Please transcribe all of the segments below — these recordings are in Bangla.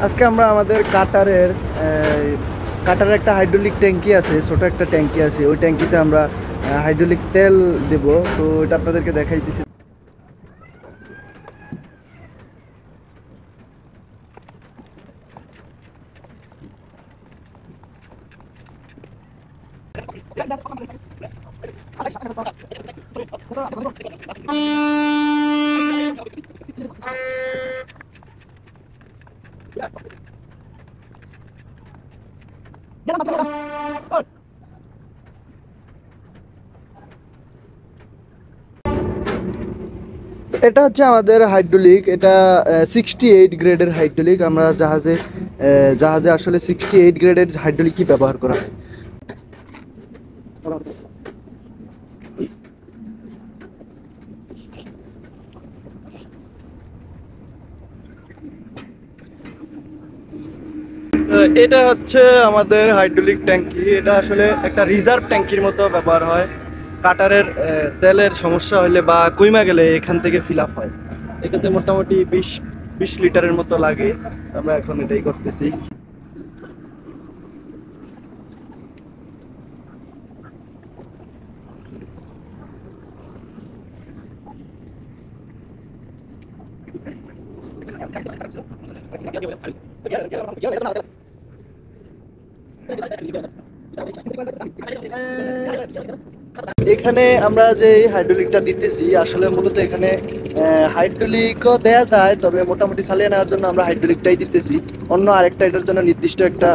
আজকে আমরা আমাদের কাটারের একটা হাইড্রোলিক ট্যাঙ্কি আছে, ছোট একটা ট্যাঙ্কি আছে। ওই ট্যাঙ্কিতে আমরা হাইড্রোলিক তেল দেব। তো এটা আপনাদেরকে দেখাইতেছি। এটা হচ্ছে আমাদের হাইড্রোলিক। এটা 68 গ্রেডের হাইড্রোলিক। আমরা জাহাজে জাহাজে আসলে 68 গ্রেডের হাইড্রোলিকই ব্যবহার করা হয়। এটা হচ্ছে আমাদের হাইড্রোলিক ট্যাঙ্কি। এটা আসলে একটা রিজার্ভ ট্যাঙ্কির মতো ব্যবহার হয়। কাটারের তেলের সমস্যা হলে বা কইমা গেলে এখান থেকে ফিল আপ হয়। এটাতে মোটামুটি 20 লিটারের মতো লাগে। আমরা এখন এটাই করতেছি। এখানে আমরা যে হাইড্রোলিকটা দিতেছি আসলে মূলত এখানে হাইড্রোলিকও দেয়া যায়, তবে মোটামুটি চালিয়ে নেওয়ার জন্য আমরা হাইড্রোলিকটাই দিতেছি। অন্য আরেকটা এটার জন্য নির্দিষ্ট একটা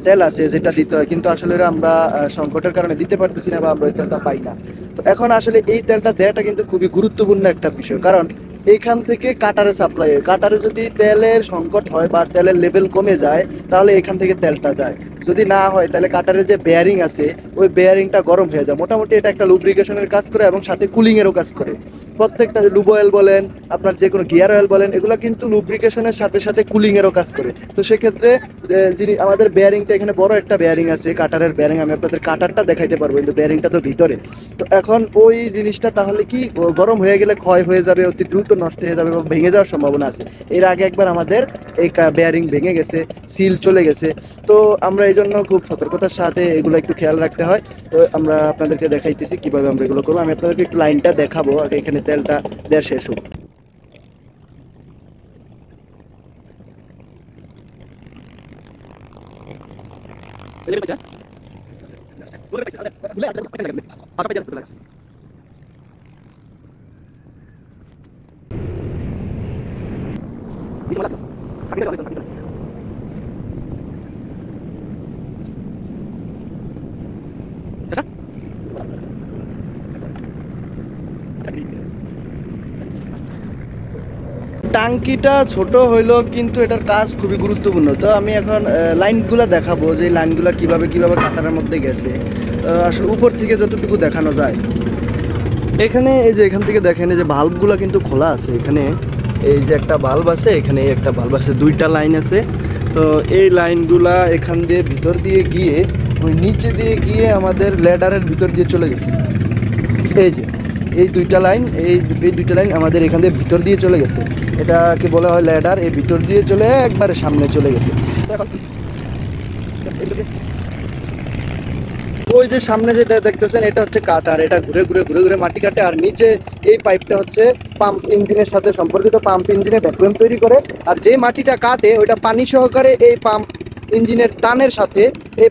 তেল আছে যেটা দিতে হয়, কিন্তু আসলে আমরা সংকটের কারণে দিতে পারতেছি না বা আমরা এই তেলটা পাই না। তো এখন আসলে এই তেলটা দেওয়াটা কিন্তু খুবই গুরুত্বপূর্ণ একটা বিষয়, কারণ এইখান থেকে কাটারে সাপ্লাই হয়। কাটারে যদি তেলের সংকট হয় বা তেলের লেভেল কমে যায় তাহলে এখান থেকে তেলটা যায়। যদি না হয় তাহলে কাটারের যে বেয়ারিং আছে ওই বেয়ারিংটা গরম হয়ে যায়। মোটামুটি এটা একটা লুব্রিকেশনের কাজ করে এবং সাথে কুলিংয়েরও কাজ করে। প্রত্যেকটা লুব অয়েল বলেন, আপনার যে কোনো গিয়ার অয়েল বলেন, এগুলো কিন্তু লুব্রিকেশনের সাথে সাথে কুলিংয়েরও কাজ করে। তো সেক্ষেত্রে যিনি আমাদের বেয়ারিংটা, এখানে বড় একটা বেয়ারিং আছে, কাটারের বেয়ারিং। আমি আপনাদের কাটারটা দেখাইতে পারবো, কিন্তু বেয়ারিংটা তো ভিতরে। তো এখন ওই জিনিসটা তাহলে কি গরম হয়ে গেলে ক্ষয় হয়ে যাবে, অতি দ্রুত নষ্ট হয়ে যাবে এবং ভেঙে যাওয়ার সম্ভাবনা আছে। এর আগে একবার আমাদের এই বেয়ারিং ভেঙে গেছে, সিল চলে গেছে। তো আমরা এই জন্য খুব সতর্কতার সাথে এগুলো একটু খেয়াল রাখতে হয়। তো আমরা আপনাদেরকে দেখাইতেছি কিভাবে আমরা এগুলো করবো। আমি আপনাদেরকে একটু লাইনটা দেখাবো আগে, এখানে তেলটা দেওয়া শেষ হোক। টাঙ্কিটা ছোট হইলেও কিন্তু এটার কাজ খুবই গুরুত্বপূর্ণ। তো আমি এখন লাইনগুলো দেখাবো যে লাইনগুলো কিভাবে কিভাবে কাটারের মধ্যে গেছে। আসলে উপর থেকে যতটুকু দেখানো যায়। এখানে এই যে এখান থেকে দেখেন এই যে ভাল্বগুলো কিন্তু খোলা আছে। এখানে এই যে একটা বাল্ব আছে, এখানে একটা বাল্ব আছে, দুইটা লাইন আছে। তো এই লাইনগুলা এখান দিয়ে ভিতর দিয়ে গিয়ে ওই নিচে দিয়ে গিয়ে আমাদের ল্যাডারের ভিতর দিয়ে চলে গেছে। এই যে এই দুইটা লাইন, এই দুইটা লাইন আমাদের এখান দিয়ে ভিতর দিয়ে চলে গেছে। এটাকে বলা হয় ল্যাডার। এই ভিতর দিয়ে চলে একবারে সামনে চলে গেছে। তো এখন ওই যে সামনে যেটা দেখতেছেন এটা হচ্ছে কাটার। এটা ঘুরে ঘুরে ঘুরে ঘুরে মাটি কাটে। আর নিচে এই পাইপটা হচ্ছে পাম্প ইঞ্জিনের সাথে সম্পর্কিত। পাম্প ইঞ্জিনে ভ্যাকুয়াম তৈরি করে, আর যে মাটিটা কাটে ওইটা পানি সহকারে এই পাম্প ইঞ্জিনের টানের সাথে এই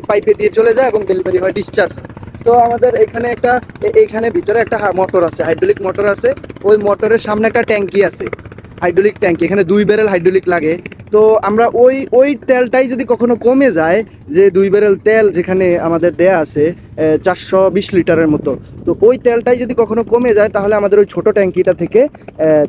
পাইপে দিয়ে চলে যায় এবং ডেলিভারি হয়, ডিসচার্জ হয়। তো আমাদের এখানে এইখানে ভিতরে একটা মোটর আছে, হাইড্রোলিক মোটর আছে। ওই মোটরের সামনে একটা ট্যাঙ্কি আছে, হাইড্রোলিক ট্যাঙ্কি। এখানে 2 ব্যারেল হাইড্রোলিক লাগে। তো আমরা ওই তেলটাই যদি কখনো কমে যায়, যে 2 ব্যারেল তেল যেখানে আমাদের দেয়া আছে 420 লিটারের মতো, তো ওই তেলটাই যদি কখনো কমে যায় তাহলে আমাদের ওই ছোটো ট্যাঙ্কিটা থেকে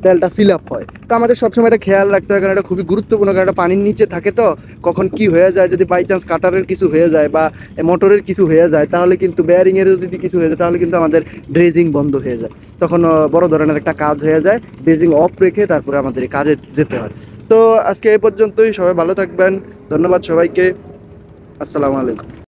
তেলটা ফিল আপ হয়। তো আমাদের সবসময় এটা খেয়াল রাখতে হয়, কারণ এটা খুবই গুরুত্বপূর্ণ। কারণ এটা পানির নিচে থাকে, তো কখন কি হয়ে যায়, যদি বাই চান্স কাটারের কিছু হয়ে যায় বা মোটরের কিছু হয়ে যায় তাহলে কিন্তু, বেয়ারিংয়ের যদি কিছু হয়ে যায় তাহলে কিন্তু আমাদের ড্রেজিং বন্ধ হয়ে যায়। তখন বড় ধরনের একটা কাজ হয়ে যায়। ড্রেজিং অফ রেখে তারপরে আমাদের এই কাজে যেতে হয়। তো আজকে এই পর্যন্তই। সবাই ভালো থাকবেন। ধন্যবাদ সবাইকে। আসসালামু আলাইকুম।